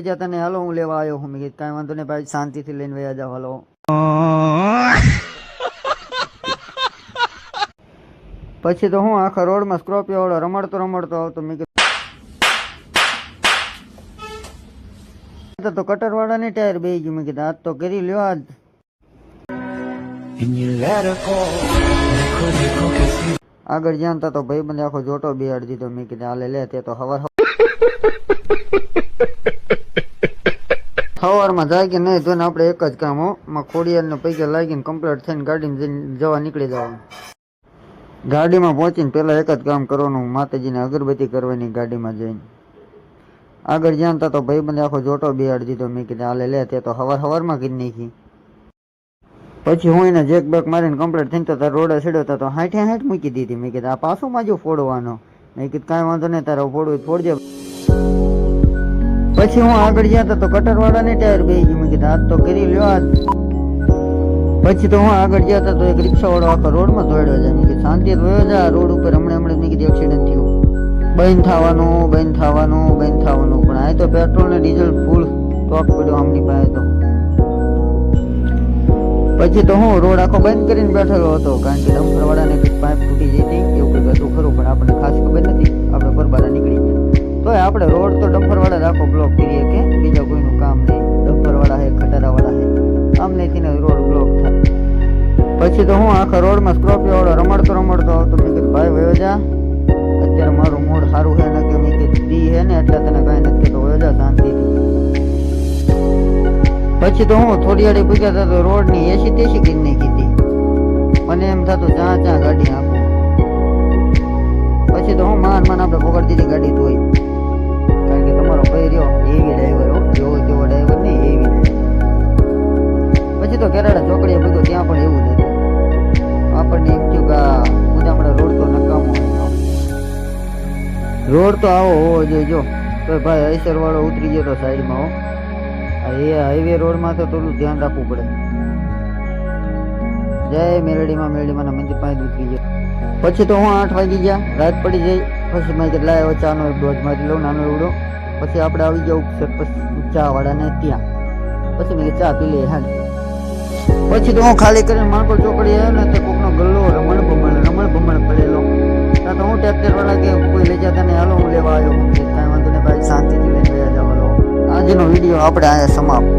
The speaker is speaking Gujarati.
જતા ને હાલો હું લેવા આવ્યો હું મેં કીધું કાંઈ વાંધો નહીં ભાઈ શાંતિથી લઈને વયા જાવ હાલો. પછી તો હું આખા રોડમાં સ્કોર્પિયો વાળો રમડતો આવતો મેં કીધું તો કટર વાળાની ટાયર બેહી ગયું મેં કીધું આજ તો કરી લ્યો આજ. આગળ જ્યાં તા તો ભાઈ બંધ આખો જોટો બેહાડી દીધો મેં કીધું હાલે લે તે તો સવારમાં જાય કે નહીં તો આપણે એક જ કામ હો ખોડિયારને પૈકી લાગીને કમ્પ્લીટ થઈને ગાડીમાં જઈને જવા નીકળી જવાનું. ગાડીમાં પહોંચીને પહેલાં એક જ કામ કરવાનું માતાજીને અગરબત્તી કરવાની ગાડીમાં જઈને. આગળ જ્યાં તા તો ભાઈ બંધ આખો જોટો બેહાડી દીધો મેં કીધું હાલે લે તે તો સવારમાં કીધી નાખી. પછી હું એને જેક બેક મારીને કમ્પ્લીટ થઈને તો રોડે સીડ્યો તો 60 મૂકી દીધી મેં કીધું આ પાછું માજો ફોડવાનો મેં કીધું કાંઈ વાંધો નહીં તારે ફોડવું ફોડજે. પછી હું આગળ ગયા તો કટર વાળાની ટાયર બેહી ગયું મેં કીધું આજ તો કરી લ્યો આજ. પછી તો હું આગળ ગયા તો એક રિક્ષા વાળો આખો રોડમાં દોડ્યો જાય મેં કીધું શાંતિ વયો જા રોડ ઉપર હમણાં મેં કીધું એક્સિડન્ટ થયું બંધ થવાનું પણ આ તો પેટ્રોલ ને ડીઝલ ફૂલ સ્ટોક પડ્યો આમની પાસે તો. પછી તો હું રોડ આખો બંધ કરીને બેઠેલો હતો કારણ કે ડમ્પર વાળાને કંઈક પાઇપ ફૂટી જતી એવું કંઈક હતું ખરું પણ આપણને ખાસ ખબર નથી આપણે બરબારા નીકળી ગયા. તો આપણે રોડ તો ડમ્પર વાળા જ આખો બ્લોક કરીએ કે બીજા કોઈનું કામ નહીં ડમ્પર વાળા હે ખટારા વાળા હે આમ નહીં રોડ બ્લોક થાય. પછી તો હું આખા રોડમાં સ્કોર્પિયો વાળો રમડતો આવતો મેં કીધું ભાઈ વયો જા અત્યારે મારું મૂડ સારું છે ને કે મેં કીધું દી હે ને એટલે તને કાંઈ નથી કહેતો વયો જા શાંતિથી. પછી તો હું થોડી આડી પૂછ્યા હતા તો રોડની એસી તેસી કરી નાખી હતી મને એમ થતું જ્યાં ગાડી આપું. પછી તો હું માન આપણે પકડી દીધી ગાડી ધોઈ કારણ કે તમારો ભાઈ રહ્યો એવી ડ્રાઈવર હો જેવો ડ્રાઈવર નહીં એવી. પછી તો કેરાડા ચોકડીએ બધું ત્યાં પણ એવું જ હતું આપણને એમ થયું કે આપણે રોડ તો નકામો રોડ તો આવો હોવો જોઈએ. જો તો ભાઈ આઈસર વાળો ઉતરી ગયો તો સાઈડમાં હો એ હાઈવે રોડમાં તો થોડું ધ્યાન રાખવું પડે. જય મેલડીમાં મંદિર પાસે ઉતરી ગયા. પછી તો હું 8 વાગી ગયા રાત પડી જઈ. પછી મેં કેટલા એવો ચાનો એક ડોઝ મારી લઉં નાનો એવડો. પછી આપણે આવી ગયા ચા વાળાને ત્યાં. પછી મેં ચા પી લઈએ હા. પછી તો હું ખાલી કરીને માણકોલ ચોકડી આવ્યો ને તો કોકનો ગલ્લો રમણ ભમણ પડેલો ત્યાં તો હું ટ્રેક્ટર વાળા કે કોઈ લઈ જતા ને હાલો હું લેવા આવ્યો કાંઈ વાંધો નહીં ભાઈ શાંતિથી લઈને ગયા જવાનો. આજનો વિડીયો આપણે અહીંયા સમાપ્ત.